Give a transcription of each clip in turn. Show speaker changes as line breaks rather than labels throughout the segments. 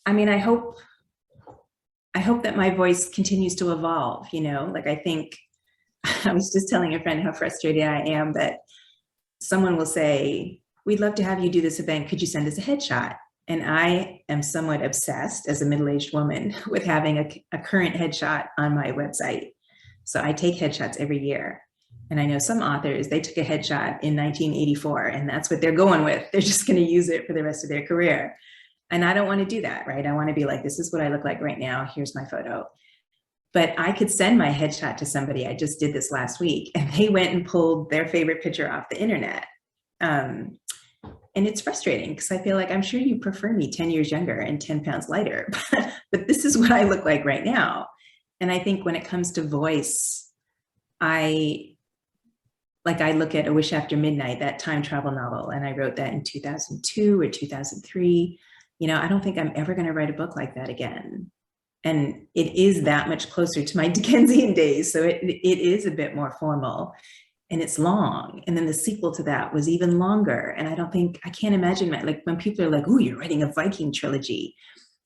I mean, I hope that my voice continues to evolve, like I think I was just telling a friend how frustrated I am that someone will say, we'd love to have you do this event. Could you send us a headshot? And I am somewhat obsessed as a middle-aged woman with having a current headshot on my website. So I take headshots every year. And I know some authors, they took a headshot in 1984 and that's what they're going with. They're just going to use it for the rest of their career. And I don't want to do that, right? I want to be like, this is what I look like right now. Here's my photo. But I could send my headshot to somebody. I just did this last week and they went and pulled their favorite picture off the internet. And it's frustrating because I feel like I'm sure you prefer me 10 years younger and 10 pounds lighter, but this is what I look like right now. And I think when it comes to voice, I look at A Wish After Midnight, that time travel novel, and I wrote that in 2002 or 2003. I don't think I'm ever going to write a book like that again. And it is that much closer to my Dickensian days. So it is a bit more formal and it's long. And then the sequel to that was even longer. And I can't imagine when people are like, oh, you're writing a Viking trilogy.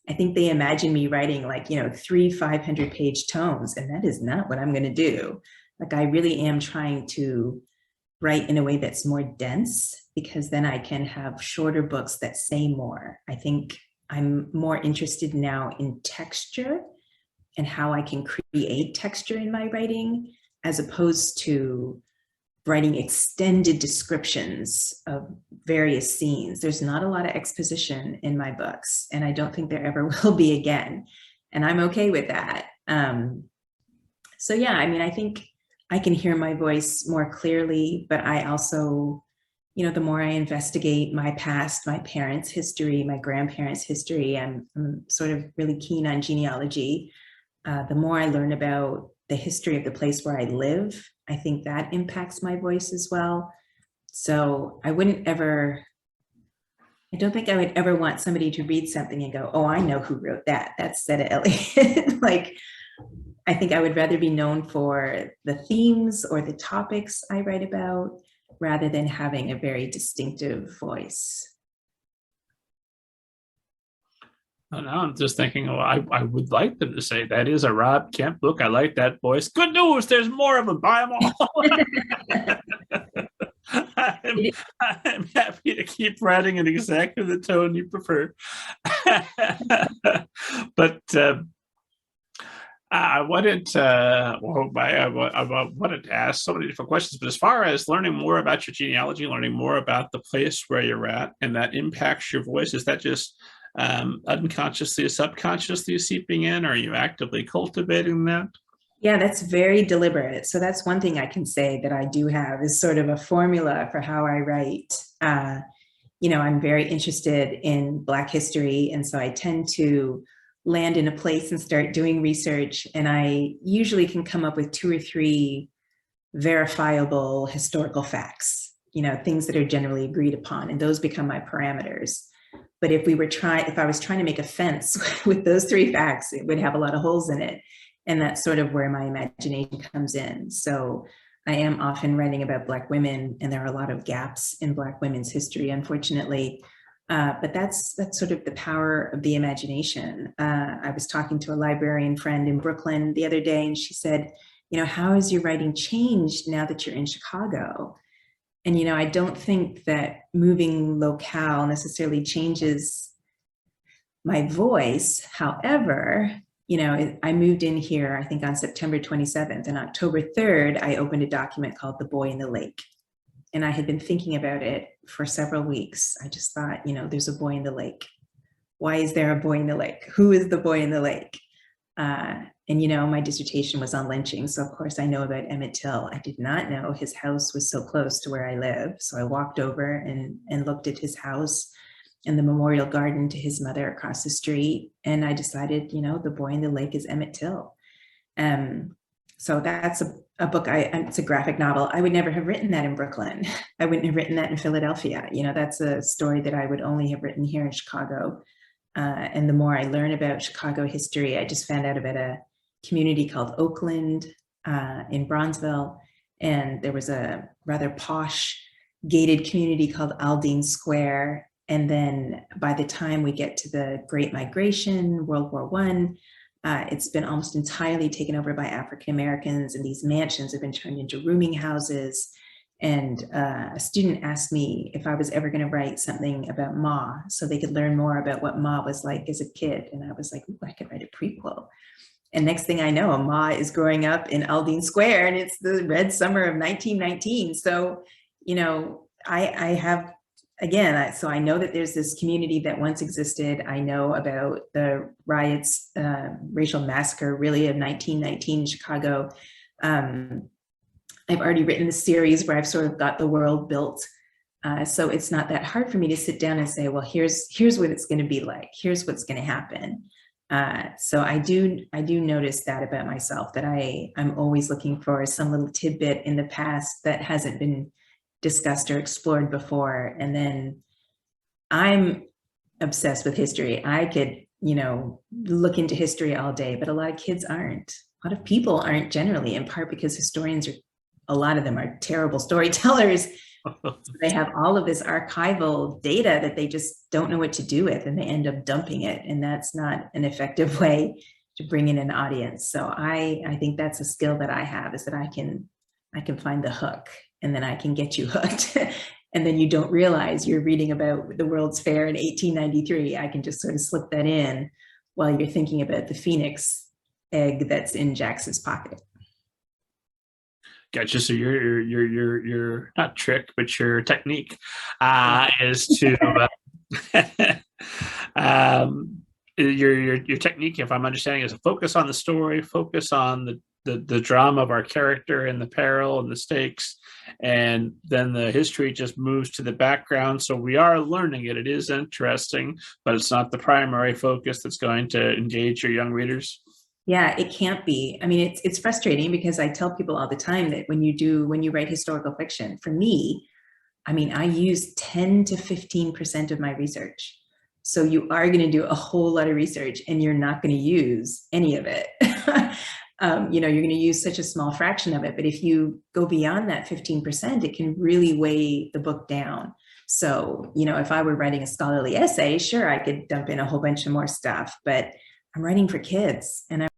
I think they imagine me writing 3 500-page tomes. And that is not what I'm going to do. I really am trying to write in a way that's more dense because then I can have shorter books that say more. I think I'm more interested now in texture and how I can create texture in my writing, as opposed to writing extended descriptions of various scenes. There's not a lot of exposition in my books, and I don't think there ever will be again. And I'm okay with that. So yeah, I think I can hear my voice more clearly, but I also, the more I investigate my past, my parents' history, my grandparents' history, I'm sort of really keen on genealogy. The more I learn about the history of the place where I live, I think that impacts my voice as well. So I don't think I would ever want somebody to read something and go, oh, I know who wrote that. That's Zetta Elliott. I think I would rather be known for the themes or the topics I write about rather than having a very distinctive voice.
Well, now I'm just thinking, I would like them to say that is a Rob Kemp book. I like that voice. Good news, there's more of them. Buy them all. I'm happy to keep writing in exactly the tone you prefer. But I wanted to ask so many different questions, but as far as learning more about your genealogy, learning more about the place where you're at, and that impacts your voice, is that just unconsciously or subconsciously seeping in, or are you actively cultivating that?
Yeah, that's very deliberate. So that's one thing I can say that I do have is sort of a formula for how I write. I'm very interested in Black history, and so I tend to land in a place and start doing research, and I usually can come up with 2 or 3 verifiable historical facts, things that are generally agreed upon, and those become my parameters. But if I was trying to make a fence with those 3 facts, it would have a lot of holes in it. And that's sort of where my imagination comes in. So I am often writing about Black women, and there are a lot of gaps in Black women's history, unfortunately. But that's sort of the power of the imagination. I was talking to a librarian friend in Brooklyn the other day, and she said, how has your writing changed now that you're in Chicago? And, I don't think that moving locale necessarily changes my voice. However, I moved in here, I think on September 27th, and October 3rd, I opened a document called The Boy in the Lake. And I had been thinking about it for several weeks. I just thought, there's a boy in the lake. Why is there a boy in the lake? Who is the boy in the lake? And my dissertation was on lynching. So of course I know about Emmett Till. I did not know his house was so close to where I live. So I walked over and looked at his house and the memorial garden to his mother across the street. And I decided, The Boy in the Lake is Emmett Till. So that's a book, it's a graphic novel. I would never have written that in Brooklyn. I wouldn't have written that in Philadelphia. That's a story that I would only have written here in Chicago. And the more I learn about Chicago history, I just found out about a community called Oakland in Bronzeville. And there was a rather posh gated community called Aldine Square And then by the time we get to the Great Migration, World War I, it's been almost entirely taken over by African Americans, and these mansions have been turned into rooming houses. And a student asked me if I was ever going to write something about Ma, so they could learn more about what Ma was like as a kid. And I was like, ooh, I could write a prequel. And next thing I know, Ma is growing up in Aldine Square, and it's the red summer of 1919. So, you know, I have, again, so I know that there's this community that once existed. I know about the riots, racial massacre, really, of 1919 in Chicago. I've already written a series where I've sort of got the world built. So it's not that hard for me to sit down and say, well, here's what it's going to be like. Here's what's going to happen. So I do notice that about myself, that I'm always looking for some little tidbit in the past that hasn't been discussed or explored before. And then I'm obsessed with history. I could, you know, look into history all day, but a lot of kids aren't. A lot of people aren't generally, in part because historians a lot of them are terrible storytellers. They have all of this archival data that they just don't know what to do with, and they end up dumping it. And that's not an effective way to bring in an audience. So I think that's a skill that I have, is that I can find the hook, and then I can get you hooked. And then you don't realize you're reading about the World's Fair in 1893. I can just sort of slip that in while you're thinking about the Phoenix egg that's in Jackson's pocket.
Gotcha. So your not trick, but your technique is to your technique, if I'm understanding, is to focus on the story, focus on the drama of our character and the peril and the stakes, and then the history just moves to the background. So we are learning it. It is interesting, but it's not the primary focus that's going to engage your young readers.
Yeah, it can't be. I mean, it's frustrating, because I tell people all the time that when you write historical fiction, for me, I mean, I use 10 to 15% of my research. So you are going to do a whole lot of research, and you're not going to use any of it. You know, you're going to use such a small fraction of it. But if you go beyond that 15%, it can really weigh the book down. So, you know, if I were writing a scholarly essay, sure, I could dump in a whole bunch of more stuff, but I'm writing for kids, and I'm